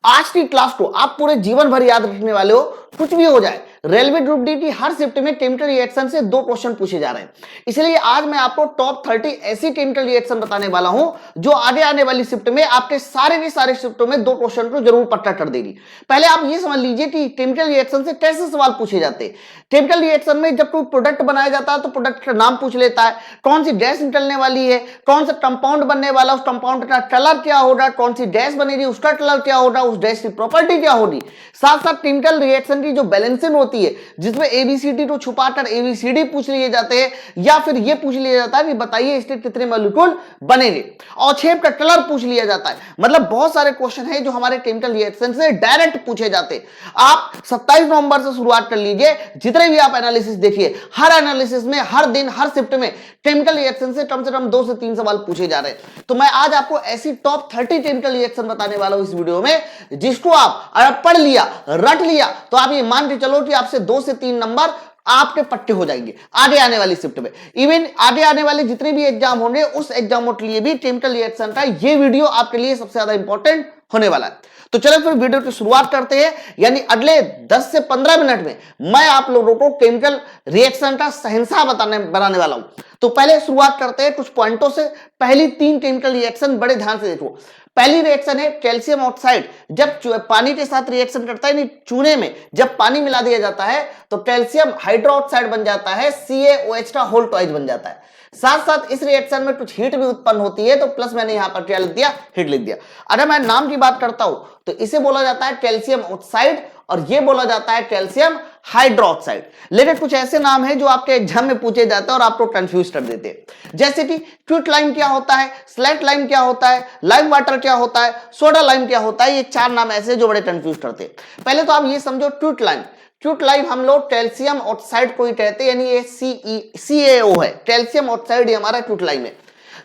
आज की क्लास को आप पूरे जीवन भर याद रखने वाले हो, कुछ भी हो जाए। रेलवे ग्रुप डी की हर शिफ्ट में केमिकल रिएक्शन से 2 क्वेश्चन पूछे जा रहे हैं, इसलिए आज मैं आपको टॉप 30 ऐसी केमिकल रिएक्शन बताने वाला हूं जो आगे आने वाली शिफ्ट में आपके सारे के सारे शिफ्टों में 2 क्वेश्चन को जरूर पट्टा कर देगी। पहले आप ये समझ लीजिए कि केमिकल रिएक्शन से कैसे सवाल पूछे जाते हैं। केमिकल रिएक्शन में जब कोई प्रोडक्ट बनाया जाता है तो प्रोडक्ट का नाम पूछ लेता है, कौन सी गैस निकलने वाली है, कौन सा कंपाउंड बनने वाला, उस कंपाउंड का कलर क्या होगा, कौन सी गैस बनेगी, उसका कलर क्या होगा, उस गैस की प्रॉपर्टी क्या होगी। साथ साथ केमिकल रिएक्शन की जो बैलेंसिंग होती है, जिसमें एबीसीडी को छुपाकर एबीसीडी पूछ लिए जाते हैं, या फिर यह पूछ लिया जाता है कि बताइए इसके कितने मॉलिक्यूल बनेंगे, और शेप का कलर पूछ लिया जाता है। मतलब बहुत सारे क्वेश्चन है जो हमारे केमिकल रिएक्शन से डायरेक्ट पूछे जाते हैं। आप 27 नवंबर से शुरुआत कर लीजिए, जितने भी आप एनालिसिस देखिए, हर एनालिसिस में हर दिन हर शिफ्ट में केमिकल रिएक्शन से कम 2 से 3 सवाल पूछे जा रहे हैं। तो मैं आज आपको ऐसी टॉप 30 केमिकल रिएक्शन बताने वाला हूं इस वीडियो में, जिसको आप अगर पढ़ लिया, रट लिया, तो आप ये मान के चलो कि आपसे 2 से 3 नंबर आपके पट्टे हो जाएंगे आगे आने वाली शिफ्ट में। इवन आगे आने वाले जितने भी एग्जाम होंगे, उस एग्जामों के लिए भी केमिकल रिएक्शन का ये वीडियो आपके लिए सबसे ज्यादा इंपॉर्टेंट होने वाला है। तो चलो फिर वीडियो की शुरुआत करते हैं। यानी अगले 10 से 15 मिनट में मैं आप लोगों को केमिकल रिएक्शन का शहंशाह बनाने वाला हूं। तो पहले शुरुआत करते हैं कुछ पॉइंटों से। पहली 3 केमिकल रिएक्शन बड़े ध्यान से देखो। पहली रिएक्शन है कैल्शियम ऑक्साइड। जब पानी के साथ रिएक्शन करता है, चूने में जब पानी मिला दिया जाता है तो कैल्शियम हाइड्रोक्साइड बन जाता है, CaOH का होल ट्वाइस बन जाता है। साथ साथ इस रिएक्शन में कुछ हीट भी उत्पन्न होती है, तो प्लस मैंने यहां पर क्या लिख दिया, हीट लिख दिया। अगर मैं नाम की बात करता हूं तो इसे बोला जाता है कैल्शियम ऑक्साइड और यह बोला जाता है कैल्शियम हाइड्रोक्साइड। लेकिन कुछ ऐसे नाम है जो आपके एग्जाम में पूछे जाते हैं और आपको कंफ्यूज कर देते हैं, जैसे कि क्विक लाइम क्या होता है, स्लेट लाइम क्या होता है, लाइम वाटर क्या होता है, सोडा लाइम क्या होता है। ये 4 नाम ऐसे जो बड़े कंफ्यूज करते हैं। पहले तो आप ये समझो क्विक लाइम। क्विक लाइम हम लोग कैल्शियम ऑक्साइड को ही कहते हैं, यानी ये CaO है। कैल्शियम ऑक्साइड हमारा क्विक लाइम है।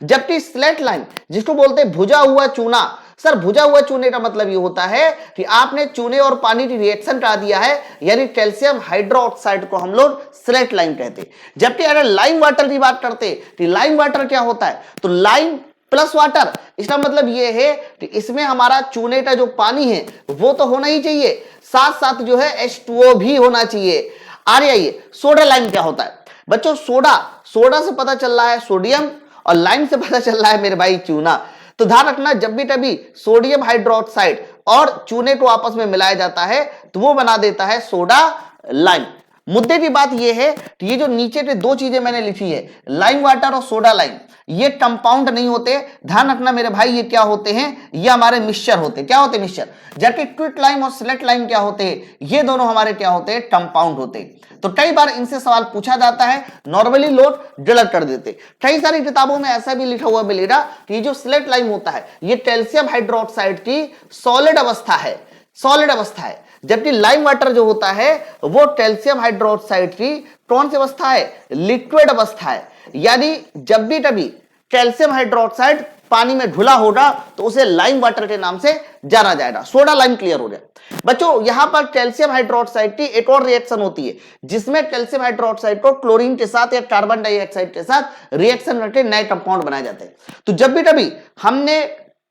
जबकि स्लेट लाइम जिसको बोलते हैं भुजा हुआ चूना। सर भुजा हुआ चूने का मतलब ये होता है कि आपने चूने और पानी की रिएक्शन करा दिया है, यानी कैल्शियम हाइड्रोक्साइड को हम लोग स्लेट लाइम कहते हैं। जबकि अगर लाइम वाटर की बात करते हैं तो लाइम वाटर क्या होता है, तो लाइम प्लस वाटर, इसका मतलब ये है कि इसमें हमारा चूने का जो पानी है वो तो होना ही चाहिए, साथ साथ जो है H2O भी होना चाहिए। आइए सोडा लाइम क्या होता है बच्चों। सोडा से पता चल रहा है सोडियम, और लाइम से पता चल रहा है मेरे भाई चूना। तो ध्यान रखना, जब भी कभी सोडियम हाइड्रोक्साइड और चूने को आपस में मिलाया जाता है तो वो बना देता है सोडा लाइम। मुद्दे की बात यह है कि ये जो नीचे के 2 चीजें मैंने लिखी है, लाइम वाटर और सोडा लाइम, ये कंपाउंड नहीं होते। ध्यान रखना मेरे भाई, ये क्या होते हैं, ये हमारे मिक्सचर होते हैं। क्या होते हैं, मिक्सचर। जबकि क्विक लाइम और स्लेट लाइम क्या होते हैं, ये दोनों हमारे क्या होते हैं, कंपाउंड होते हैं। तो कई बार इनसे सवाल पूछा जाता है, नॉर्मली लोग गलत कर देते। कई सारी किताबों में ऐसा भी लिखा हुआ मिलेगा कि जो स्लेट लाइम होता है ये कैल्शियम हाइड्रोक्साइड की सॉलिड अवस्था है, सॉलिड अवस्था है। जबकि लाइम वाटर जो होता है वो कैल्शियम हाइड्रोक्साइड की कौन सी अवस्था है, लिक्विड अवस्था है। यानी जब भी कभी कैल्शियम हाइड्रोक्साइड पानी में घुला होगा तो उसे लाइम वाटर के नाम से जाना जाएगा। सोडा लाइम क्लियर हो गया बच्चों। यहां पर कैल्शियम हाइड्रोक्साइड की एक और रिएक्शन होती है, जिसमें कैल्शियम हाइड्रोक्साइड को क्लोरीन के साथ या कार्बन डाइऑक्साइड के साथ रिएक्शन करके नए कंपाउंड बनाए जाते हैं। तो जब भी कभी हमने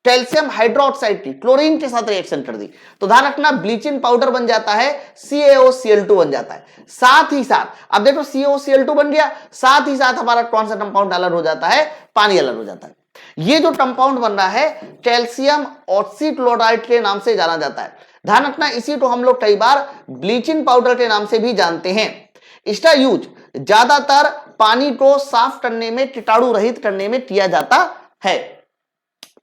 कैल्शियम हाइड्रोक्साइड की क्लोरीन के साथ रिएक्शन कर दी तो ध्यान रखना ब्लीचिंग पाउडर बन जाता है, CaOCl2 बन जाता है। साथ ही साथ अब देखो CaOCl2 बन गया, साथ ही साथ हमारा कौन सा कंपाउंड अलग हो जाता है, पानी अलग हो जाता है। ये जो कंपाउंड बन रहा है कैल्शियम ऑक्सीक्लोराइड के नाम से जाना जाता है। ध्यान रखना, इसी को हम लोग कई बार ब्लीचिंग पाउडर के नाम से भी जानते हैं। इसका यूज ज्यादातर पानी को साफ करने में, कीटाणु रहित करने में किया जाता है।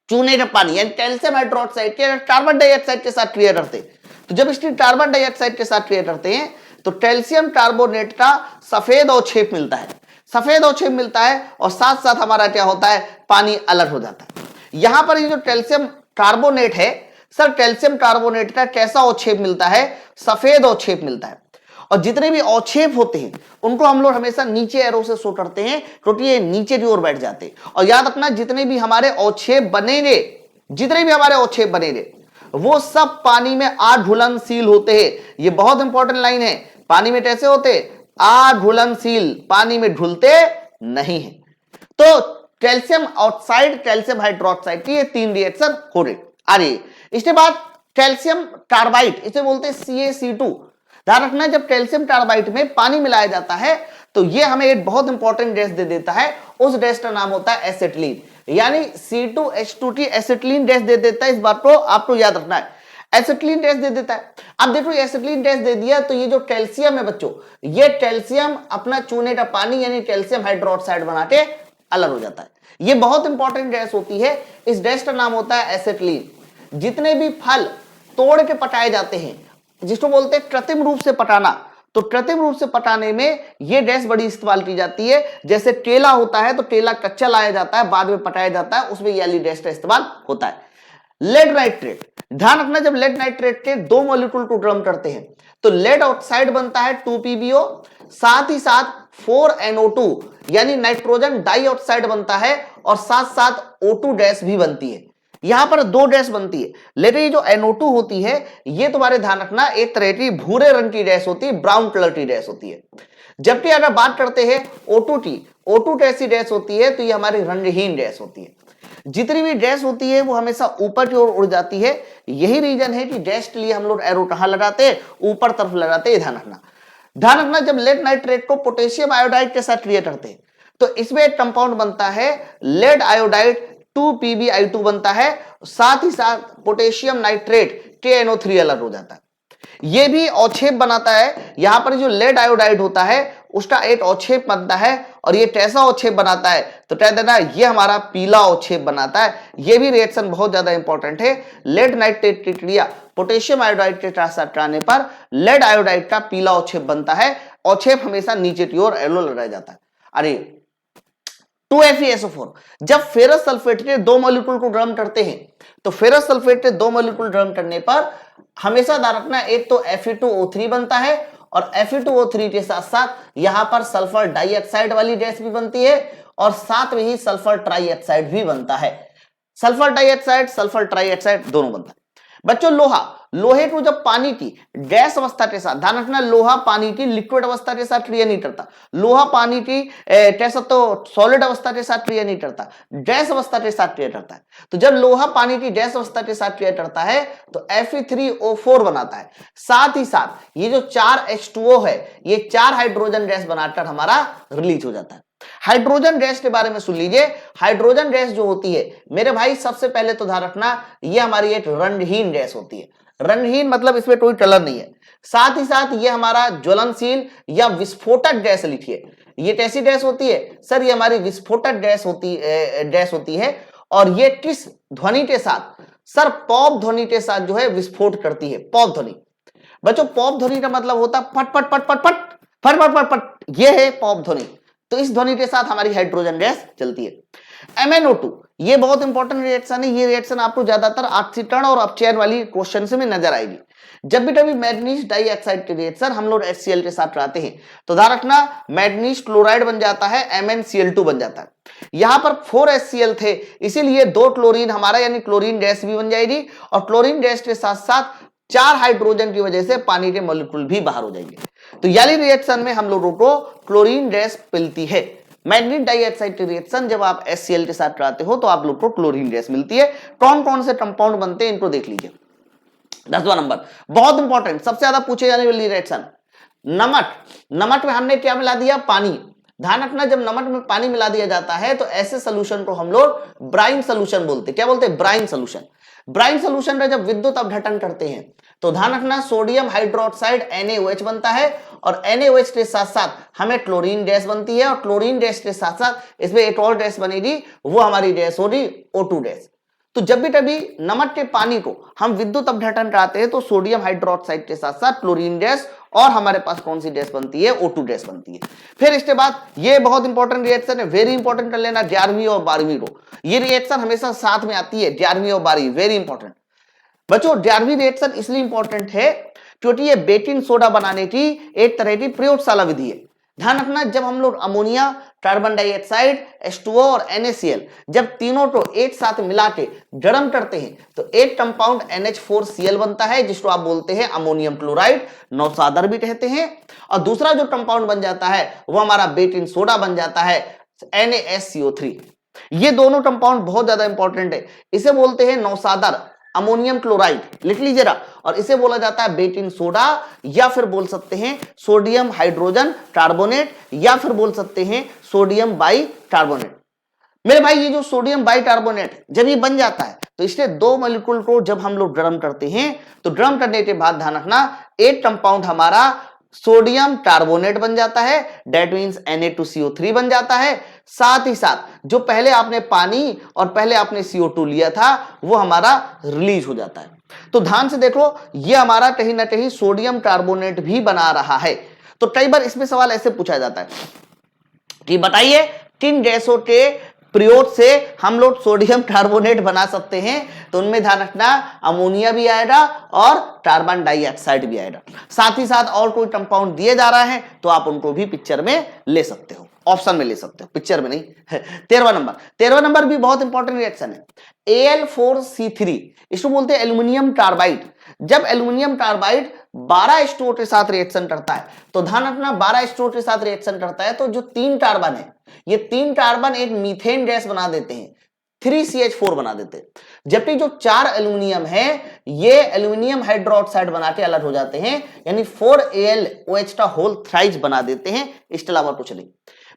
चूने का पानी यानी कैल्शियम हाइड्रोक्साइड के कार्बन डाइऑक्साइड के साथ क्रिया करते हैं, तो जब इसकी कार्बन डाइऑक्साइड के साथ क्रिया करते हैं तो कैल्शियम कार्बोनेट का सफेद अवक्षेप मिलता है, सफेद अवक्षेप मिलता है, और साथ साथ हमारा क्या होता है, पानी अलग हो जाता है। यहां पर ये जो कैल्शियम कार्बोनेट है, सर कैल्शियम कार्बोनेट का कैसा अवक्षेप मिलता है, सफेद अवक्षेप मिलता है। और जितने भी अवक्षेप होते हैं उनको हम लोग हमेशा नीचे एरो से शो करते हैं, क्योंकि ये नीचे की ओर बैठ जाते हैं। और याद रखना, जितने भी हमारे अवक्षेप बनेंगे, जितने भी हमारे अवक्षेप बनेंगे वो सब पानी में अघुलनशील होते हैं। ये बहुत इंपॉर्टेंट लाइन है। पानी में कैसे होते, अघुलनशील, पानी में घुलते नहीं है। तो कैल्शियम ऑक्साइड, कैल्शियम हाइड्रोक्साइड की ये 3 रिएक्शन हो रही। इसके बाद कैल्शियम कार्बाइड, इसे बोलते हैं CaC2। ध्यान रखना जब कैल्शियम कार्बाइड में पानी मिलाया जाता है तो ये हमें एक बहुत इंपॉर्टेंट गैस दे देता है, उस गैस का नाम होता है एसिटिलीन, यानी C2H2 एसिटिलीन गैस दे देता है। इस बात को आपको याद रखना है, एसिटिलीन गैस दे देता है। अब देखो एसिटिलीन गैस दे दिया तो ये जो कैल्शियम है बच्चों, ये कैल्शियम अपना चूने का पानी यानी कैल्शियम हाइड्रोक्साइड बना के अलग हो जाता है। ये बहुत इंपॉर्टेंट गैस होती है, इस गैस का नाम होता है एसिटिलीन। जितने भी फल तोड़ के पकाए जाते हैं, जिसको बोलते हैं कृत्रिम रूप से पकाना, तो कृत्रिम रूप से पकाने में ये गैस बड़ी इस्तेमाल की जाती है। जैसे केला होता है तो केला कच्चा लाया जाता है, बाद में पकाया जाता है, उसमें ये वाली गैस का इस्तेमाल होता है। लेड नाइट्रेट, ध्यान रखना जब लेड नाइट्रेट के दो मॉलिक्यूल को गर्म करते हैं तो लेड ऑक्साइड बनता है 2PbO, साथ ही साथ 4NO2 यानी नाइट्रोजन डाइऑक्साइड बनता है, और साथ साथ O2 गैस भी बनती है। यहां पर दो गैस बनती है, लेकिन ये जो NO2 होती है ये तुम्हारे ध्यान रखना एक तरह की भूरे रंग की गैस होती है, ब्राउन कलर की गैस होती है। जबकि अगर बात करते हैं O2 की, O2 कैसी गैस होती है तो ये हमारी रंगहीन गैस होती है। जितनी भी गैस होती है वो हमेशा ऊपर की ओर उड़ जाती है। यही रीजन है कि गैस के लिए हम लोग एरो कहां लगाते हैं, ऊपर तरफ लगाते हैं। ध्यान रखना, ध्यान रखना जब लेड नाइट्रेट को पोटेशियम आयोडाइड के साथ क्रिया करते हैं तो इसमें एक कंपाउंड बनता है लेड आयोडाइड 2PbI2 बनता है, साथ ही साथ पोटेशियम नाइट्रेट KNO3 अलग हो जाता है। ये भी अवक्षेप बनाता है। यहां पर जो लेड आयोडाइड होता है उसका एक अवक्षेप बनता है, और ये कैसा अवक्षेप बनाता है तो कह देना ये हमारा पीला अवक्षेप बनाता है। ये भी रिएक्शन बहुत ज्यादा इंपॉर्टेंट है। लेड नाइट्रेट की क्रिया पोटेशियम आयोडाइड के साथ कराने पर लेड आयोडाइड का पीला अवक्षेप बनता है। अवक्षेप हमेशा नीचे की ओर एलो लगाया जाता है। अरे 2FeSO4, जब फेरस सल्फेट के दो मॉलिक्यूल को गर्म करते हैं तो फेरस सल्फेट के दो मॉलिक्यूल गर्म करने पर हमेशा ध्यान रखना एक तो Fe2O3 बनता है, और Fe2O3 के साथ साथ यहां पर सल्फर डाइऑक्साइड वाली गैस भी बनती है, और साथ में ही सल्फर ट्राइऑक्साइड भी बनता है। सल्फर डाइऑक्साइड सल्फर ट्राइऑक्साइड दोनों बनता है। बच्चों लोहा, लोहे को जब पानी की गैस अवस्था के साथ, ध्यान रखना लोहा पानी की लिक्विड अवस्था के साथ क्रिया नहीं करता, लोहा पानी की कैसा तो सॉलिड अवस्था के साथ क्रिया नहीं करता, गैस अवस्था के साथ क्रिया करता है। तो जब लोहा पानी की गैस अवस्था के साथ क्रिया करता है तो Fe3O4 बनाता है। साथ ही साथ ये जो 4H2O है ये 4 हाइड्रोजन गैस बनाकर हमारा रिलीज हो जाता है। हाइड्रोजन गैस के बारे में सुन लीजिए। हाइड्रोजन गैस जो होती है मेरे भाई, सबसे पहले तो ध्यान रखना ये हमारी एक रंगहीन गैस होती है। रंगहीन मतलब इसमें कोई कलर नहीं है। साथ ही साथ ये हमारा ज्वलनशील या विस्फोटक गैस लिखिए। ये कैसी गैस होती है सर? ये हमारी विस्फोटक गैस होती है। और ये किस ध्वनि के साथ सर? पॉप ध्वनि के साथ जो है विस्फोट करती है। पॉप ध्वनि बच्चों, पॉप ध्वनि का मतलब होता है पट पट पट पट पट फट फट पट पट, ये है पॉप ध्वनि। तो इस ध्वनि के साथ हमारी हाइड्रोजन गैस चलती है। MnO2 ये बहुत इंपॉर्टेंट रिएक्शन है। ये रिएक्शन आपको ज्यादातर ऑक्सीकरण और अपचयन वाली क्वेश्चन में नजर आएगी। जब भी कभी मैग्नीज डाइऑक्साइड के रिएक्शन हम लोग HCl के साथ कराते हैं तो ध्यान रखना मैग्नीज क्लोराइड बन जाता है, MnCl2 बन जाता है। यहां पर 4HCl थे, इसीलिए 2 क्लोरीन हमारा यानी क्लोरीन गैस भी बन जाएगी, और क्लोरीन गैस के साथ साथ 4 हाइड्रोजन की वजह से पानी के मॉलिक्यूल भी बाहर हो जाएंगे। तो याली रिएक्शन में हम लोगों को क्लोरीन गैस मिलती है। मैग्नीज डाइऑक्साइड की रिएक्शन जब आप HCl के साथ कराते हो तो आप लोग को क्लोरीन गैस मिलती है। कौन कौन से कंपाउंड बनते हैं इनको देख लीजिए। 10वां नंबर बहुत इंपॉर्टेंट, सबसे ज्यादा पूछे जाने वाली रिएक्शन नमक। नमक में हमने क्या मिला दिया? पानी। ध्यान रखना जब नमक में पानी मिला दिया जाता है तो ऐसे सोल्यूशन को हम लोग ब्राइन सोल्यूशन बोलते हैं। क्या बोलते हैं? Brine solution. ब्राइन सोल्यूशन में जब विद्युत अपघटन करते हैं तो ध्यान रखना सोडियम हाइड्रोक्साइड NaOH बनता है, और NaOH के साथ साथ हमें क्लोरीन गैस बनती है, और क्लोरीन गैस के साथ साथ इसमें एक और गैस बनेगी, वो हमारी गैस होगी O2 गैस। तो जब भी कभी नमक के पानी को हम विद्युत अपघटन कराते हैं तो सोडियम हाइड्रोक्साइड के साथ साथ क्लोरीन गैस और हमारे पास कौन सी गैस बनती है? O2 गैस बनती है। फिर इसके बाद ये बहुत इंपॉर्टेंट रिएक्शन है, वेरी इंपॉर्टेंट कर लेना 11वीं और 12वीं को। ये रिएक्शन हमेशा साथ में आती है, 11वीं और 12वीं, वेरी इंपॉर्टेंट। बच्चों 11वीं रिएक्शन इसलिए इंपॉर्टेंट है क्योंकि ये बेकिंग सोडा बनाने की एक तरह की प्रयोगशाला विधि है। ध्यान रखना जब हम लोग अमोनिया, कार्बन डाइऑक्साइड, H2O और NaCl जब तीनों को एक साथ मिला के गर्म करते हैं तो एक कंपाउंड NH4Cl बनता है, जिसको आप बोलते हैं अमोनियम क्लोराइड, नौसादर भी कहते हैं। और दूसरा जो कंपाउंड बन जाता है वो हमारा बेकिंग सोडा बन जाता है, NaSCO3। ये दोनों कंपाउंड बहुत ज्यादा इंपॉर्टेंट है। इसे बोलते हैं नौसादर अमोनियम क्लोराइड, लिख लीजिए ना। और इसे बोला जाता है बेकिंग सोडा, या फिर बोल सकते हैं सोडियम हाइड्रोजन कार्बोनेट, या फिर बोल सकते हैं सोडियम बाई कार्बोनेट। मेरे भाई ये जो सोडियम बाई कार्बोनेट जब ये बन जाता है तो इसके दो मॉलिक्यूल को जब हम लोग ड्रम करते हैं तो ड्रम करने के बाद ध्यान रखना एक कंपाउंड हमारा सोडियम कार्बोनेट बन जाता है, डेट मींस Na2CO3 बन जाता है। साथ ही साथ जो पहले आपने पानी और पहले आपने CO2 लिया था वो हमारा रिलीज हो जाता है। तो ध्यान से देखो ये हमारा कहीं ना कहीं सोडियम कार्बोनेट भी बना रहा है। तो कई बार इसमें सवाल ऐसे पूछा जाता है कि बताइए किन गैसों के प्रयोग से हम लोग सोडियम कार्बोनेट बना सकते हैं, तो उनमें ध्यान रखना अमोनिया भी आएगा और कार्बन डाइऑक्साइड भी आएगा। साथ ही साथ और कोई कंपाउंड दिए जा रहा है तो आप उनको भी पिक्चर में ले सकते हो, ऑप्शन में ले सकते हो, पिक्चर में नहीं। 13वां नंबर भी बहुत इंपॉर्टेंट रिएक्शन है, Al4C3, इसको बोलते हैं एल्यूमिनियम कार्बाइड। जब एल्यूमिनियम कार्बाइड 12 H2O के साथ रिएक्शन करता है तो ध्यान रखना 12 H2O के साथ रिएक्शन करता है तो जो 3 कार्बन है ये 3 कार्बन एक मीथेन गैस बना देते हैं, 3CH4 बना देते हैं। जबकि जो 4 एल्यूमिनियम है ये एल्यूमिनियम हाइड्रोक्साइड बना के अलग हो जाते हैं, यानी 4AlOH का होल थ्राइस बना देते हैं। इसके अलावा कुछ नहीं।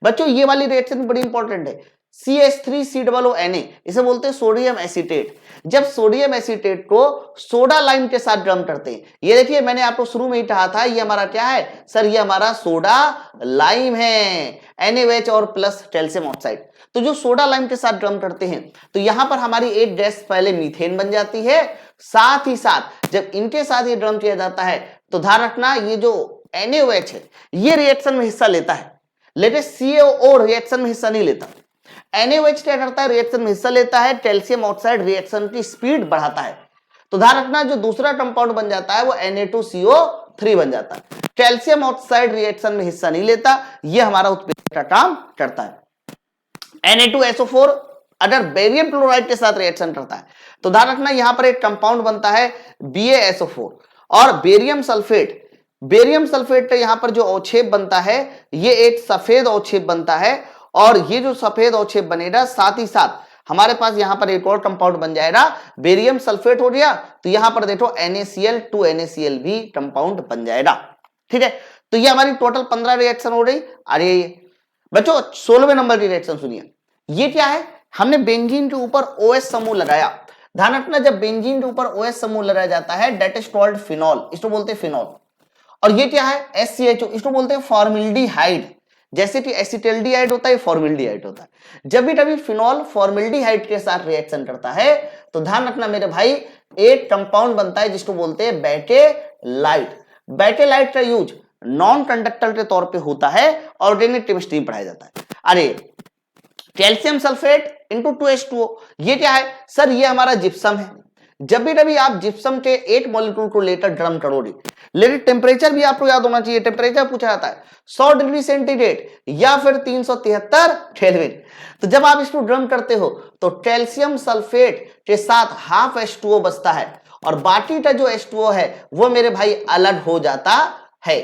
बच्चों ये वाली रिएक्शन बड़ी इंपॉर्टेंट है, CH3COONA, इसे बोलते हैं सोडियम एसीटेट। जब सोडियम एसीटेट को सोडा लाइम के साथ ड्रम करते हैं, ये देखिए मैंने आपको शुरू में ही कहा था ये हमारा क्या है सर, ये हमारा सोडा लाइम है, NaOH और प्लस कैल्शियम ऑक्साइड। तो जो सोडा लाइम के साथ ड्रम करते हैं तो यहां पर हमारी एक गैस पहले मीथेन बन जाती है। साथ ही साथ जब इनके साथ ये ड्रम किया जाता है तो ध्यान रखना ये जो NaOH है ये रिएक्शन में हिस्सा लेता है, लेकिन CaO रिएक्शन में हिस्सा नहीं लेता। NaOH क्या करता है, रिएक्शन में हिस्सा लेता है, कैल्शियम ऑक्साइड रिएक्शन की स्पीड बढ़ाता है। तो ध्यान रखना जो दूसरा कंपाउंड बन जाता है वो Na2CO3 बन जाता है। कैल्शियम ऑक्साइड रिएक्शन में हिस्सा नहीं लेता, ये हमारा उत्प्रेरक का काम करता है। Na2SO4 अगर बेरियम क्लोराइड के साथ रिएक्शन करता है तो ध्यान रखना यहां पर एक कंपाउंड बनता है BaSO4 और बेरियम सल्फेट। बेरियम सल्फेट का यहां पर जो अवक्षेप बनता है ये एक सफेद अवक्षेप बनता है, और ये जो सफेद अवक्षेप बनेगा साथ ही साथ हमारे पास यहां पर एक और कंपाउंड बन जाएगा, बेरियम सल्फेट हो गया तो यहां पर देखो NaCl2NaCl भी कंपाउंड बन जाएगा। ठीक है, तो ये हमारी टोटल 15 रिएक्शन हो रही। अरे बच्चों 16वें नंबर की रिएक्शन सुनिए, ये क्या है, हमने बेंजीन के ऊपर OH समूह लगाया। ध्यान रखना जब बेंजीन के ऊपर OH समूह लगाया जाता है दैट इज कॉल्ड फिनॉल, इसको बोलते हैं फिनॉल। और ये क्या है SCHO, इसको बोलते हैं फॉर्मल्डिहाइड। जैसे कि एसिटल्डिहाइड होता है फॉर्मल्डिहाइड होता है। जब भी कभी फिनॉल फॉर्मल्डिहाइड के साथ रिएक्शन करता है तो ध्यान रखना मेरे भाई एक कंपाउंड बनता है जिसको बोलते हैं बेटेलाइट। बेटेलाइट का यूज नॉन कंडक्टर के तौर पे होता है, ऑर्गेनिक केमिस्ट्री में पढ़ाया जाता है। अरे कैल्शियम सल्फेट इंटू 2H2O, ये क्या है सर, ये हमारा जिप्सम है। जब भी कभी आप जिप्सम के एक मॉलिक्यूल को लेकर ड्रम करोगे, लेकिन टेम्परेचर भी आपको याद होना चाहिए, टेम्परेचर पूछा जाता है 100 डिग्री सेंटीग्रेड या फिर 373 केल्विन। तो जब आप इसको ड्रम करते हो तो कैल्शियम सल्फेट के साथ हाफ H2O बचता है और बाकी का जो H2O है वो मेरे भाई अलग हो जाता है।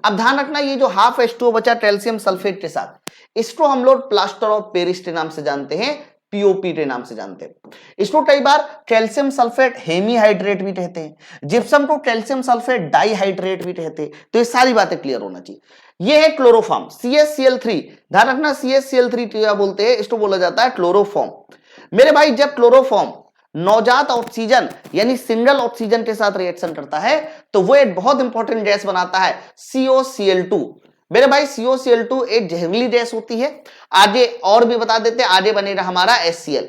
अब ध्यान रखना ये जो हाफ H2O बचा कैल्शियम सल्फेट के साथ, इसको हम लोग प्लास्टर ऑफ पेरिस के नाम से जानते हैं, POP के नाम से जानते हैं। इसको कई बार कैल्शियम सल्फेट हेमीहाइड्रेट भी कहते हैं, जिप्सम को कैल्शियम सल्फेट डाइहाइड्रेट भी कहते हैं। तो ये सारी बातें क्लियर होना चाहिए। ये है क्लोरोफॉर्म CaCl3। ध्यान रखना CaCl3 क्या बोलते हैं, इसको बोला जाता है क्लोरोफॉर्म। मेरे भाई जब क्लोरोफॉर्म नवजात ऑक्सीजन यानी सिंगल ऑक्सीजन के साथ रिएक्शन करता है तो वो एक बहुत इंपॉर्टेंट गैस बनाता है COCl2। मेरे भाई COCl2 एक जहरीली गैस होती है। आगे और भी बता देते हैं, आगे बनेगा हमारा HCl।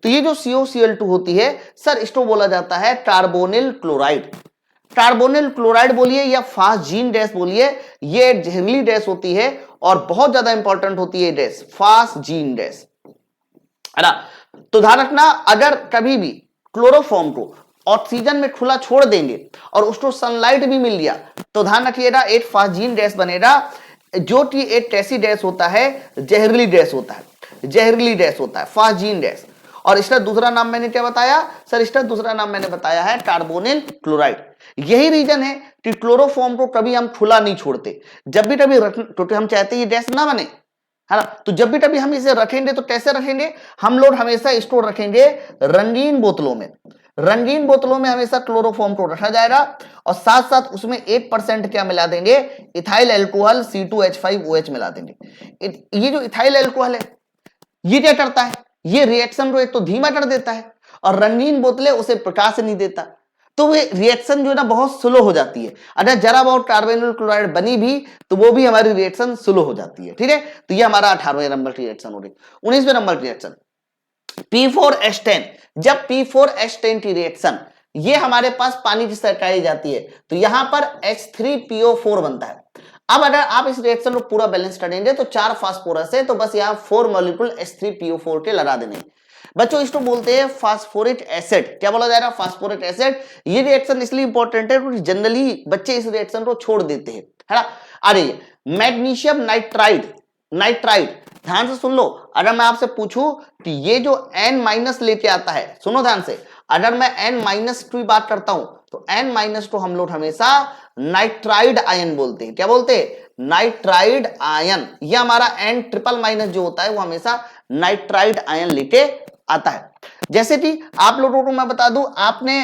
तो ये जो COCl2 होती है सर इसको बोला जाता है कार्बोनिल क्लोराइड। कार्बोनिल क्लोराइड बोलिए या फास्जीन गैस बोलिए, ये एक जहरीली गैस होती है और बहुत ज्यादा इंपॉर्टेंट होती है गैस, फास्जीन गैस, है ना। तो ध्यान रखना अगर कभी भी क्लोरोफॉर्म को ऑक्सीजन में खुला छोड़ देंगे और उसको सनलाइट भी मिल गया तो ध्यान रखिएगा एक फास्जीन गैस बनेगा, जो कि एक ऐसी गैस होता है, जहरीली गैस होता है, जहरीली गैस होता है फास्जीन गैस। और इसका दूसरा नाम मैंने क्या बताया सर, इसका दूसरा नाम मैंने बताया है कार्बोनिल क्लोराइड। यही रीजन है कि क्लोरोफॉर्म को कभी हम खुला नहीं छोड़ते, जब भी कभी क्योंकि हम चाहते हैं ये गैस ना बने, है ना। तो जब भी कभी हम इसे रखेंगे तो कैसे रखेंगे, हम लोग हमेशा इसको रखेंगे रंगीन बोतलों में। रंगीन बोतलों में हमेशा क्लोरोफॉर्म को रखा जाएगा और साथ साथ उसमें 8% क्या मिला देंगे, इथाइल एल्कोहल C2H5OH मिला देंगे। ये जो इथाइल एल्कोहल है ये क्या करता है, ये रिएक्शन को एक तो धीमा कर देता है और रंगीन बोतलें उसे प्रकाश नहीं देता, तो ये रिएक्शन जो है ना बहुत स्लो हो जाती है। अगर जरा बहुत कार्बोनिल क्लोराइड बनी भी तो वो भी हमारी रिएक्शन स्लो हो जाती है। ठीक है, तो ये हमारा 18वें नंबर की रिएक्शन हो रही। 19वें नंबर की रिएक्शन P4H10। जब P4H10 की रिएक्शन ये हमारे पास पानी की सरकाई जाती है तो यहां पर H3PO4 बनता है। अब अगर आप इस रिएक्शन को पूरा बैलेंस करेंगे तो 4 फास्फोरस है, तो बस यहां 4 मॉलिक्यूल H3PO4 के लगा देने। बच्चों इसको बोलते हैं फास्फोरिक एसिड। क्या बोला जा रहा है, फास्फोरिक एसिड। ये रिएक्शन इसलिए इंपॉर्टेंट है क्योंकि जनरली बच्चे इस रिएक्शन को छोड़ देते हैं, है ना। अरे मैग्नीशियम नाइट्राइड, नाइट्राइड ध्यान से सुन लो। अगर मैं आपसे पूछूं कि ये जो N- लेके आता है, सुनो ध्यान से, अगर मैं N- की बात करता हूं तो N- को हम लोग हमेशा नाइट्राइड आयन बोलते हैं। क्या बोलते हैं, नाइट्राइड आयन। ये हमारा N ट्रिपल- जो होता है वो हमेशा नाइट्राइड आयन लेके आता है। जैसे कि आप लोगों को मैं बता दूं, आपने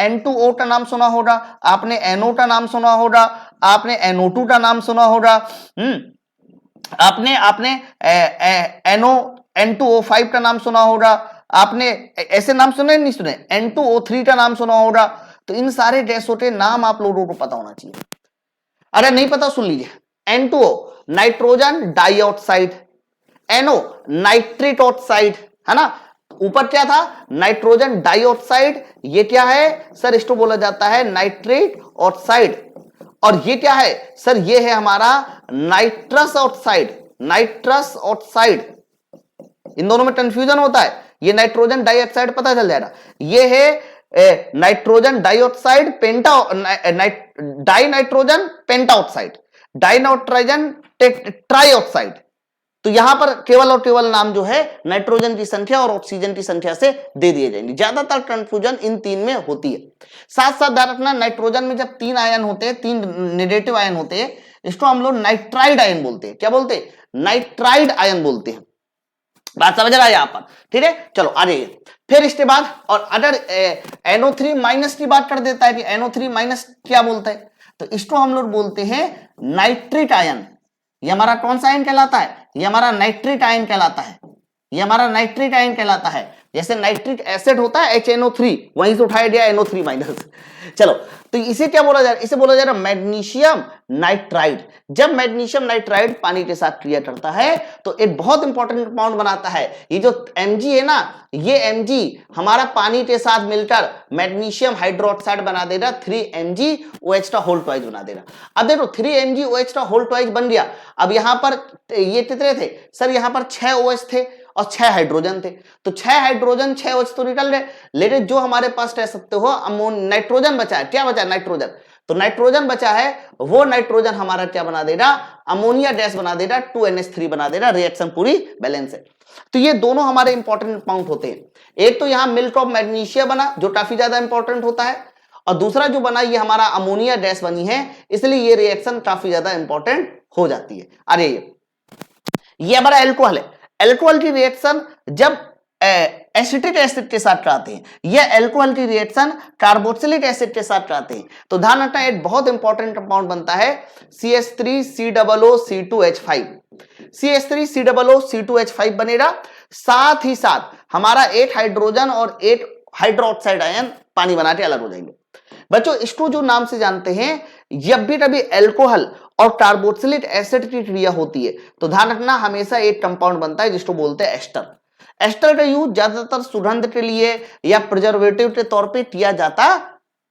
N2O का नाम सुना होगा, आपने NO का नाम सुना होगा, आपने NO2 का नाम सुना होगा, आपने आपने N2O5 का नाम सुना होगा, आपने ऐसे नाम सुने नहीं सुने, N2O3 का नाम सुना होगा। तो इन सारे गैसों के नाम आप लोगों को पता होना चाहिए। अरे नहीं पता सुन लीजिए, N2O nitrogen dioxide, NO nitric oxide, है ना। ऊपर क्या था, नाइट्रोजन डाइऑक्साइड, ये क्या है सर, इसको बोला जाता है नाइट्रिक ऑक्साइड। और ये क्या है सर, ये है हमारा नाइट्रस ऑक्साइड, नाइट्रस ऑक्साइड। इन दोनों में कंफ्यूजन होता है, ये नाइट्रोजन डाइऑक्साइड पता चल जाएगा। ये है nitrogen dioxide penta, di nitrogen penta oxide, di nitrogen trioxide. तो यहां पर केवल और केवल नाम जो है नाइट्रोजन की संख्या और ऑक्सीजन की संख्या से दे दिए जाएंगे। ज्यादातर कंफ्यूजन इन तीन में होती है। साथ साथ ध्यान रखना, नाइट्रोजन में जब 3 आयन होते हैं, 3 नेगेटिव आयन होते हैं, इसको हम लोग नाइट्राइड आयन बोलते हैं। क्या बोलते हैं, नाइट्राइड आयन बोलते हैं। बात समझ रहा है यहां पर, ठीक है। चलो आ जाइए फिर इसके बाद, और अगर NO3- की बात कर देता है कि NO3- क्या बोलता है, तो इसको हम लोग बोलते हैं नाइट्रिक आयन। ये हमारा कौन सा आयन कहलाता है, ये हमारा नाइट्रिक आयन कहलाता है, ये हमारा नाइट्रिक आयन कहलाता है। जैसे नाइट्रिक एसिड होता है HNO3, वहीं से उठाया गया NO3-। चलो तो इसे क्या बोला जा रहा है, इसे बोला जा रहा है मैग्नीशियम नाइट्राइड। जब मैग्नीशियम नाइट्राइड पानी के साथ क्रिया करता है तो एक बहुत इंपॉर्टेंट कंपाउंड बनाता है। ये जो Mg है ना, ये Mg हमारा पानी के साथ मिलकर मैग्नीशियम हाइड्रोक्साइड बना देगा, 3MgOH का होल ट्वाइस बना देगा। अब देखो 3MgOH का होल ट्वाइस बन गया। अब यहां पर ये कितने थे सर, यहां पर 6 OH थे और 6 हाइड्रोजन थे, तो 6 हाइड्रोजन 6 OH तो निकल गए। लेकिन जो हमारे पास कह सकते हो नाइट्रोजन बचा है, क्या बचा है, नाइट्रोजन। तो नाइट्रोजन बचा है, वो नाइट्रोजन हमारा क्या बना देगा, अमोनिया गैस बना देगा, 2NH3 बना देगा। रिएक्शन पूरी बैलेंस है। तो ये दोनों हमारे इंपॉर्टेंट कंपाउंड होते हैं। एक तो यहां मिल्क ऑफ मैग्नीशिया बना, जो काफी ज्यादा इंपॉर्टेंट होता है, और दूसरा जो बना ये हमारा अमोनिया गैस बनी है, इसलिए ये रिएक्शन काफी ज्यादा इंपॉर्टेंट हो जाती है। अरे ये हमारा एल्कोहल है। एल्कोहल की रिएक्शन जब एसिटिक एसिड के साथ कराते हैं, ये एल्कोहल की रिएक्शन कार्बोक्सिलिक एसिड के साथ कराते हैं, तो ध्यान रखना एक बहुत इंपॉर्टेंट कंपाउंड बनता है CH3COOC2H5। CH3COOC2H5 बनेगा, साथ ही साथ हमारा 8 हाइड्रोजन और 8 हाइड्रोक्साइड आयन पानी बना के अलग हो जाएंगे। बच्चों इसको जो नाम से जानते हैं, जब भी कभी एल्कोहल और कार्बोक्सिलिक एसिड की क्रिया होती है तो ध्यान रखना हमेशा एक कंपाउंड बनता है जिसको बोलते हैं एस्टर। एस्टर का यूज ज्यादातर सुगंध के लिए या प्रिजर्वेटिव के तौर पे किया जाता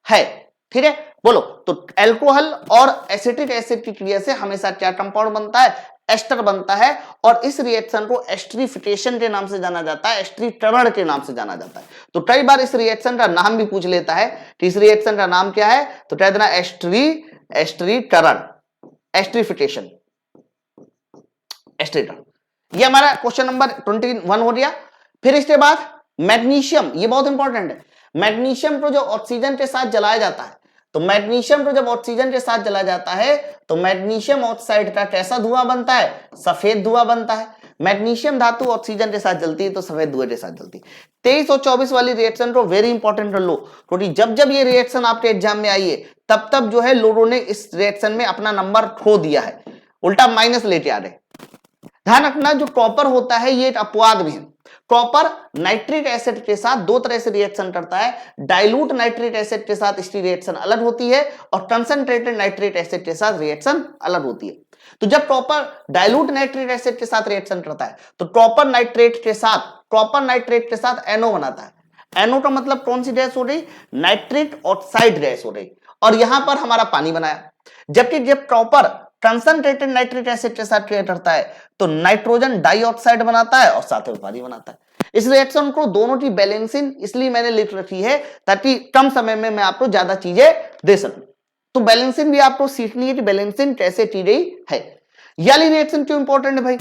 है, ठीक है। बोलो, तो एल्कोहल और एसिटिक एसिड की क्रिया से हमेशा क्या कंपाउंड बनता है, एस्टर बनता है। और इस रिएक्शन को एस्ट्रीफिकेशन के नाम से जाना जाता है, एस्ट्रीकरण के नाम से जाना जाता है। तो कई बार इस रिएक्शन का नाम भी पूछ लेता है कि इस रिएक्शन का नाम क्या है, तो कह देना एस्ट्रीकरण, एस्ट्रीफिकेशन, एस्ट्रीकरण। ये हमारा क्वेश्चन नंबर 21 हो गया। फिर इसके बाद मैग्नीशियम, ये बहुत इंपॉर्टेंट है। मैग्नीशियम को जो ऑक्सीजन के साथ जलाया जाता है, तो मैग्नीशियम को जब ऑक्सीजन के साथ जलाया जाता है तो मैग्नीशियम ऑक्साइड का कैसा धुआं बनता है, सफेद धुआं बनता है। मैग्नीशियम धातु ऑक्सीजन के साथ जलती है तो सफेद धुएं के साथ जलती है। 23 और 24 वाली रिएक्शन को वेरी इंपॉर्टेंट कर लो, क्योंकि जब जब ये रिएक्शन आपके एग्जाम में आई है तब तब जो है लोगों ने इस रिएक्शन में अपना नंबर खो दिया है, उल्टा माइनस लेके आ रहे। ध्यान रखना, जो कॉपर होता है ये एक अपवाद में है। कॉपर नाइट्रिक एसिड के साथ दो तरह से रिएक्शन करता है, डाइल्यूट नाइट्रिक एसिड के साथ इसकी रिएक्शन अलग होती है और कंसंट्रेटेड नाइट्रिक एसिड के साथ रिएक्शन अलग होती है। तो जब कॉपर डाइल्यूट नाइट्रिक एसिड के साथ रिएक्शन करता है तो कॉपर नाइट्रेट के साथ NO बनाता है। NO का मतलब कौन सी गैस हो रही, नाइट्रिक ऑक्साइड गैस हो रही, और यहां पर हमारा पानी बनाया। जबकि जब कॉपर कंसंट्रेटेड नाइट्रिक एसिड के साथ रिएक्ट करता है तो नाइट्रोजन डाइऑक्साइड बनाता है और साथ में पानी बनाता है। इस रिएक्शन को दोनों की बैलेंसिंग इसलिए मैंने लिख रखी है ताकि कम समय में मैं आपको ज्यादा चीजें दे सकूं। तो बैलेंसिंग भी आपको सीखनी है कि बैलेंसिंग कैसे की गई है। ये वाली रिएक्शन क्यों इंपॉर्टेंट है भाई,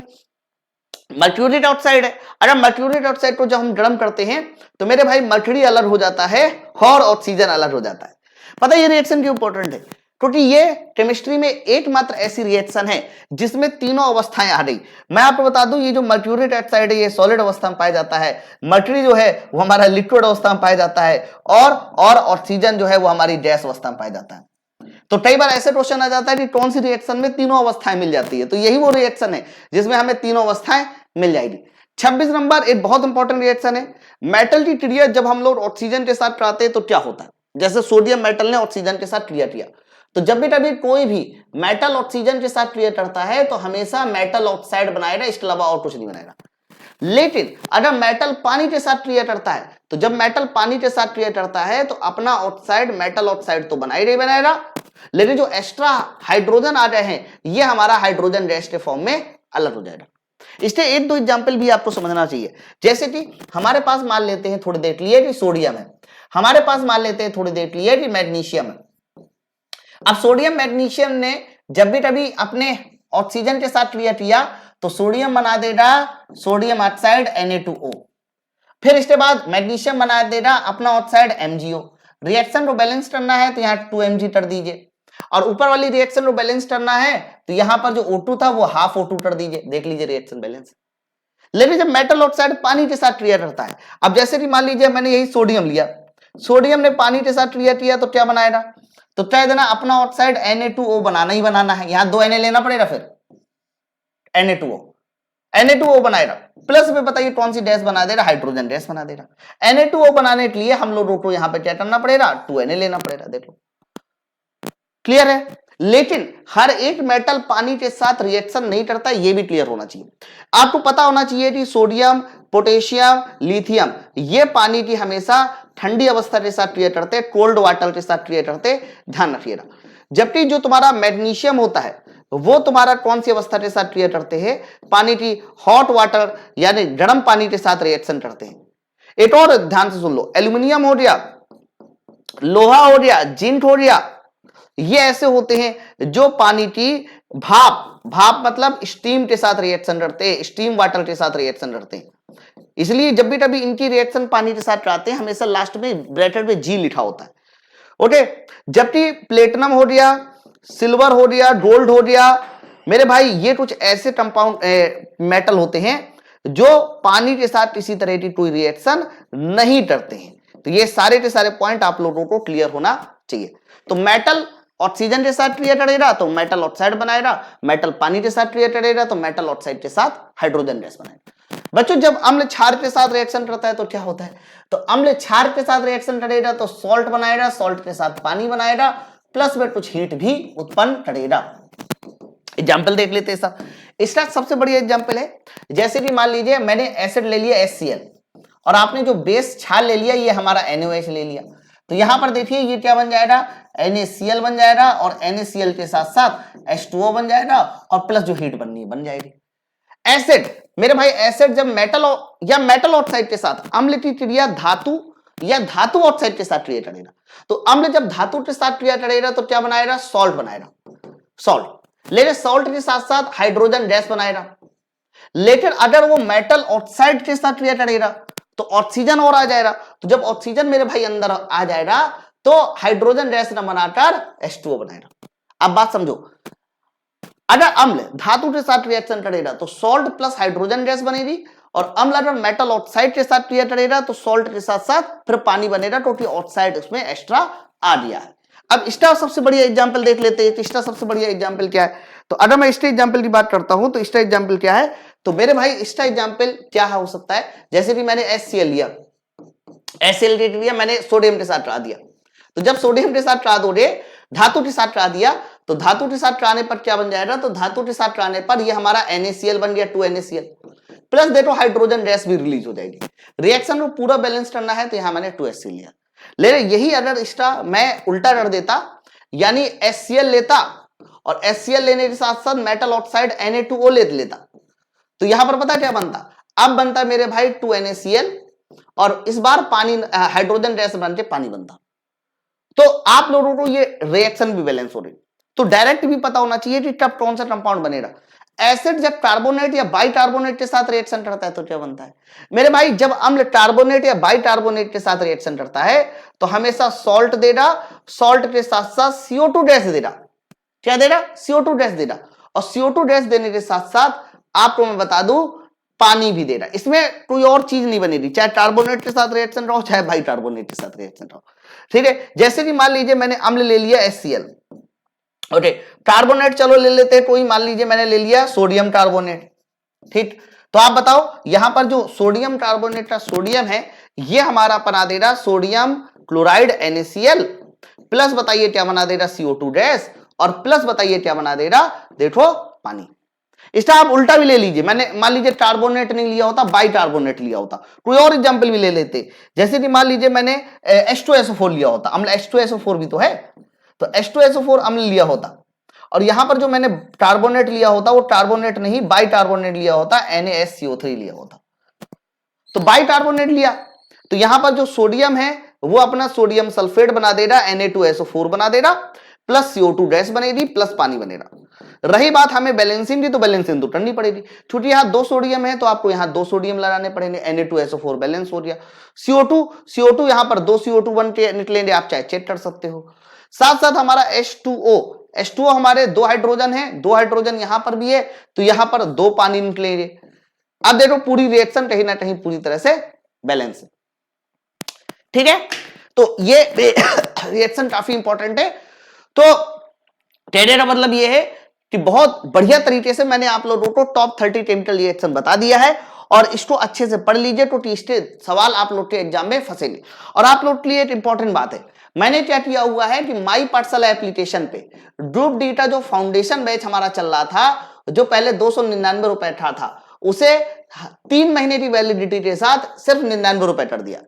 मर्क्यूरी ऑक्साइड है। अगर मर्क्यूरी ऑक्साइड को जब हम गर्म करते हैं तो मेरे भाई मर्क्यूरी अलग हो जाता है और ऑक्सीजन अलग हो जाता है। पता है ये रिएक्शन क्यों इंपॉर्टेंट है, क्योंकि ये केमिस्ट्री में एकमात्र ऐसी रिएक्शन है जिसमें तीनों अवस्थाएं आ गई। मैं आपको बता दूं, ये जो मर्क्यूरी ऑक्साइड है ये सॉलिड अवस्था में पाया जाता है, मर्क्यूरी जो है वो हमारा लिक्विड अवस्था में पाया जाता है, और ऑक्सीजन जो है वो हमारी गैस अवस्था में पाया जाता है। तो कई बार ऐसे क्वेश्चन आ जाता है कि कौन सी रिएक्शन में तीनों अवस्थाएं मिल जाती है, तो यही वो रिएक्शन है जिसमें हमें तीनों अवस्थाएं मिल जाएगी। 26 नंबर एक बहुत इंपॉर्टेंट रिएक्शन है, मेटल की क्रिया जब हम लोग ऑक्सीजन के साथ कराते हैं तो क्या होता है। जैसे सोडियम मेटल ने ऑक्सीजन के साथ क्रिया किया, तो जब भी कभी कोई भी मेटल ऑक्सीजन के साथ क्रिया करता है तो हमेशा मेटल ऑक्साइड बनाएगा, इसके अलावा और कुछ नहीं बनाएगा। लेकिन अगर मेटल पानी के साथ क्रिया करता है तो जब मेटल पानी के साथ क्रिया करता है तो अपना ऑक्साइड मेटल ऑक्साइड तो बनाएगा, लेकिन जो एक्स्ट्रा हाइड्रोजन आ रहे हैं ये हमारा हाइड्रोजन गैस के फॉर्म में अलग हो जाएगा। इसके एक दो एग्जाम्पल भी आपको समझना चाहिए। जैसे कि हमारे पास मान लेते हैं थोड़ी देर के लिए कि सोडियम है, हमारे पास मान लेते हैं थोड़ी देर के लिए कि मैग्नीशियम है। अब सोडियम मैग्नीशियम ने जब भी कभी अपने ऑक्सीजन के साथ क्रिया किया तो सोडियम बना देगा सोडियम ऑक्साइड Na2O, फिर इसके बाद मैग्नीशियम बना देगा अपना ऑक्साइड MgO। रिएक्शन को बैलेंस करना है तो यहाँ 2Mg कर दीजिए, और ऊपर वाली रिएक्शन को बैलेंस करना है तो यहां पर जो O2 था वो हाफ O2 कर दीजिए। देख लीजिए रिएक्शन बैलेंस। लेकिन जब मेटल ऑक्साइड पानी के साथ क्रिया करता है, अब जैसे कि मान लीजिए मैंने यही सोडियम लिया, सोडियम ने पानी के साथ क्रिया किया तो क्या बनाएगा, तो कह देना अपना ऑक्साइड Na2O बनाना ही बनाना है, यहां 2 Na लेना पड़ेगा, फिर Na2O बनाएगा, प्लस में बताइए कौन सी गैस बना देगा, हाइड्रोजन गैस बना देगा। Na2O बनाने के लिए हम लोगों को यहां पे क्या करना पड़ेगा, 2 Na लेना पड़ेगा। देख लो क्लियर है। लेकिन हर एक मेटल पानी के साथ रिएक्शन नहीं करता, ये भी क्लियर होना चाहिए। आपको पता होना चाहिए कि सोडियम, पोटेशियम, लिथियम ये पानी की हमेशा ठंडी अवस्था के साथ क्रिया करते, कोल्ड वाटर के साथ क्रिया करते, ध्यान रखिएगा। जबकि जो तुम्हारा मैग्नीशियम होता है वो तुम्हारा कौन सी अवस्था के साथ क्रिया करते हैं, पानी की हॉट वाटर यानी गर्म पानी के साथ रिएक्शन करते हैं। एक और ध्यान से सुन लो, एल्यूमिनियम हो गया, लोहा हो गया, जिंक हो गया, ये ऐसे होते हैं जो पानी की भाप मतलब स्टीम के साथ रिएक्शन करते हैं, स्टीम वाटर के साथ रिएक्शन करते हैं। इसलिए जब भी कभी इनकी रिएक्शन पानी के साथ कराते हैं हमेशा लास्ट में ब्रैकेट में G लिखा होता है। ओके, जबकि प्लेटिनम हो गया, सिल्वर हो गया, गोल्ड हो गया, मेरे भाई ये कुछ ऐसे कंपाउंड मेटल होते हैं जो पानी के साथ किसी तरह की कोई रिएक्शन नहीं करते हैं। तो ये सारे के सारे पॉइंट आप लोगों को क्लियर होना चाहिए। तो मेटल ऑक्सीजन के साथ क्रिया करेगा तो मेटल ऑक्साइड बनाएगा, मेटल पानी के साथ क्रिया करेगा तो मेटल ऑक्साइड के साथ हाइड्रोजन गैस बनाएगा। बच्चों जब अम्ल क्षार के साथ रिएक्शन करता है तो क्या होता है, तो अम्ल क्षार के साथ रिएक्शन करेगा तो सॉल्ट बनाएगा, सॉल्ट के साथ पानी बनाएगा, प्लस में कुछ हीट भी उत्पन्न करेगा। एग्जाम्पल देख लेते हैं सब। इसका सबसे बढ़िया एग्जाम्पल है, जैसे कि मान लीजिए मैंने एसिड ले लिया HCl और आपने जो बेस क्षार ले लिया ये हमारा NaOH ले लिया, तो यहां पर देखिए ये क्या बन जाएगा, NaCl बन जाएगा और NaCl के साथ साथ H2O बन जाएगा और प्लस जो हीट बननी है बन जाएगी। एसिड मेरे भाई, एसिड जब मेटल ऑक्साइड के साथ अम्ल की क्रिया धातु या धातु ऑक्साइड के साथ क्रिया करेगा, तो अम्ल जब धातु के साथ क्रिया करेगा तो क्या बनाएगा, सॉल्ट बनाएगा, सॉल्ट। लेकिन सॉल्ट के साथ साथ हाइड्रोजन गैस बनाएगा। लेकिन अगर वो मेटल ऑक्साइड के साथ क्रिया करेगा तो ऑक्सीजन और आ जाएगा, तो जब ऑक्सीजन मेरे भाई अंदर आ जाएगा तो हाइड्रोजन गैस न बनाकर H2O बनाएगा। अब बात समझो, अगर अम्ल धातु के साथ रिएक्शन करेगा तो सॉल्ट प्लस हाइड्रोजन गैस बनेगी और अम्ल अगर मेटल ऑक्साइड के साथ क्रिया करेगा तो सॉल्ट के साथ साथ फिर पानी बनेगा, क्योंकि ऑक्साइड उसमें एक्स्ट्रा आ गया है। अब इसका सबसे बढ़िया एग्जाम्पल देख लेते हैं। तो इसका सबसे बढ़िया एग्जाम्पल क्या है? तो अगर मैं इसके एग्जाम्पल की बात करता हूं तो इसका एग्जाम्पल क्या है? तो मेरे भाई इसका एग्जाम्पल क्या हो सकता है? जैसे कि मैंने HCl लिया, HCl लिया, मैंने सोडियम के साथ ट्रा दिया। तो जब सोडियम के साथ ट्रा दोगे, धातु के साथ ट्रा दिया, तो धातु के साथ ट्राने पर क्या बन जाएगा? तो धातु के साथ ट्राने पर ये हमारा NaCl बन गया, 2NaCl प्लस देखो हाइड्रोजन गैस भी रिलीज हो जाएगी। रिएक्शन को पूरा बैलेंस करना है तो यहां मैंने 2HCl लिया। लेकिन यही अगर इसका मैं उल्टा कर देता, यानी HCl लेता और HCl लेने के साथ साथ मेटल ऑक्साइड Na2O ले लेता, तो यहां पर पता क्या बनता? अब बनता मेरे भाई 2NaCl और इस बार पानी, हाइड्रोजन गैस बन के पानी बनता। तो आप लोगों को ये रिएक्शन भी बैलेंस हो रही, तो डायरेक्ट भी पता होना चाहिए कि कब कौन सा कंपाउंड बनेगा। एसिड जब कार्बोनेट या बाइकार्बोनेट के साथ रिएक्शन करता है तो क्या बनता है मेरे भाई? जब अम्ल कार्बोनेट या बाइकार्बोनेट के साथ रिएक्शन करता है तो हमेशा सॉल्ट देगा, सॉल्ट के साथ साथ CO2 गैस देगा। क्या देगा? CO2 गैस देगा। और CO2 गैस देने के साथ साथ आपको मैं बता दूं पानी भी देगा। इसमें कोई और चीज नहीं बनेगी, चाहे कार्बोनेट के साथ रिएक्शन रहो चाहे बाइकार्बोनेट के साथ रिएक्शन रहो। ठीक है, जैसे कि मान लीजिए मैंने अम्ल ले लिया HCl, ओके, कार्बोनेट चलो ले लेते हैं, कोई मान लीजिए मैंने ले लिया सोडियम कार्बोनेट। ठीक, तो आप बताओ यहां पर जो सोडियम कार्बोनेट का सोडियम है ये हमारा बना देगा सोडियम क्लोराइड NaCl प्लस बताइए क्या बना देगा? CO2 गैस, और प्लस बताइए क्या बना देगा? देखो पानी। इसका आप उल्टा भी ले लीजिए, मैंने मान लीजिए कार्बोनेट नहीं लिया होता, बाइकार्बोनेट लिया होता। कोई और एग्जांपल भी ले लेते, जैसे कि मान लीजिए मैंने H2SO4 लिया होता, अम्ल H2SO4 भी तो है, तो H2SO4 अम्ल लिया होता और यहां पर जो मैंने कार्बोनेट लिया होता वो कार्बोनेट नहीं बाइकार्बोनेट लिया होता, NaSCO3 लिया होता। तो बाइकार्बोनेट लिया तो यहां पर जो सोडियम है वो अपना सोडियम सल्फेट बना देगा, Na2SO4 बना देगा, प्लस CO2 गैस बनेगी, प्लस पानी बनेगा। रही बात हमें बैलेंसिंग की, तो बैलेंसिंग तो करनी पड़ेगी, क्योंकि यहां 2 सोडियम है तो आपको यहां 2 सोडियम लगाने पड़ेंगे। Na2SO4 बैलेंस हो गया। CO2 यहां पर 2 CO2 बन के निकलेंगे, आप चाहे चेक कर सकते हो। साथ साथ हमारा H2O हमारे 2 हाइड्रोजन है, 2 हाइड्रोजन यहां पर भी है, तो यहां पर 2 पानी निकलेंगे। अब देखो पूरी रिएक्शन कहीं ना कहीं पूरी तरह से बैलेंस है। ठीक है, तो ये रिएक्शन काफी इंपॉर्टेंट है। तो कहने का मतलब ये है कि बहुत बढ़िया तरीके से मैंने आप लोगों को टॉप 30 केमिकल रिएक्शन बता दिया है और इसको अच्छे से पढ़ लीजिए, तो इसके सवाल आप लोग के एग्जाम में फंसेंगे। और आप लोग के लिए एक इंपॉर्टेंट बात है, मैंने क्या किया हुआ है कि माई पाठशाला एप्लीकेशन पे ग्रुप डी का जो फाउंडेशन बैच हमारा चल रहा था, जो पहले 299 रुपए था, उसे 3 महीने की वैलिडिटी के साथ सिर्फ 99 रुपए कर दिया।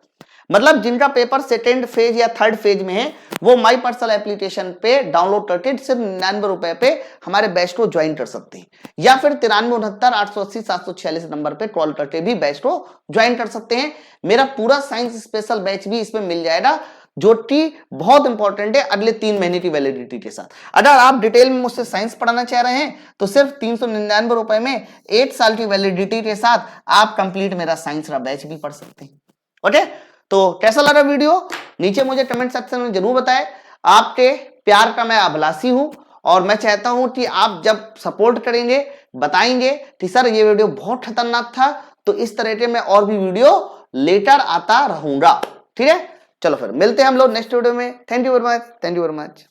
मतलब जिनका पेपर सेकेंड फेज या थर्ड फेज में है वो माई पाठशाला एप्लीकेशन पे डाउनलोड करके सिर्फ 99 रुपए पे हमारे बैच को ज्वाइन कर सकते हैं, या फिर 9369 नंबर पे कॉल करके भी बैच को ज्वाइन कर सकते हैं। मेरा पूरा साइंस स्पेशल बैच भी इसमें मिल जाएगा, जो कि बहुत इंपॉर्टेंट है, अगले 3 महीने की वैलिडिटी के साथ। अगर आप डिटेल में मुझसे साइंस पढ़ाना चाह रहे हैं तो सिर्फ 399 रुपए में 8 साल की वैलिडिटी के साथ आप कंप्लीट मेरा साइंस का बैच भी पढ़ सकते हैं। ओके, तो कैसा लगा वीडियो नीचे मुझे कमेंट सेक्शन में जरूर बताएं। आपके प्यार का मैं अभिलाषी हूं और मैं चाहता हूं कि आप जब सपोर्ट करेंगे, बताएंगे कि सर ये वीडियो बहुत खतरनाक था, तो इस तरह के मैं और भी वीडियो लेकर आता रहूंगा। ठीक है, चलो फिर मिलते हैं हम लोग नेक्स्ट वीडियो में। Thank you very much.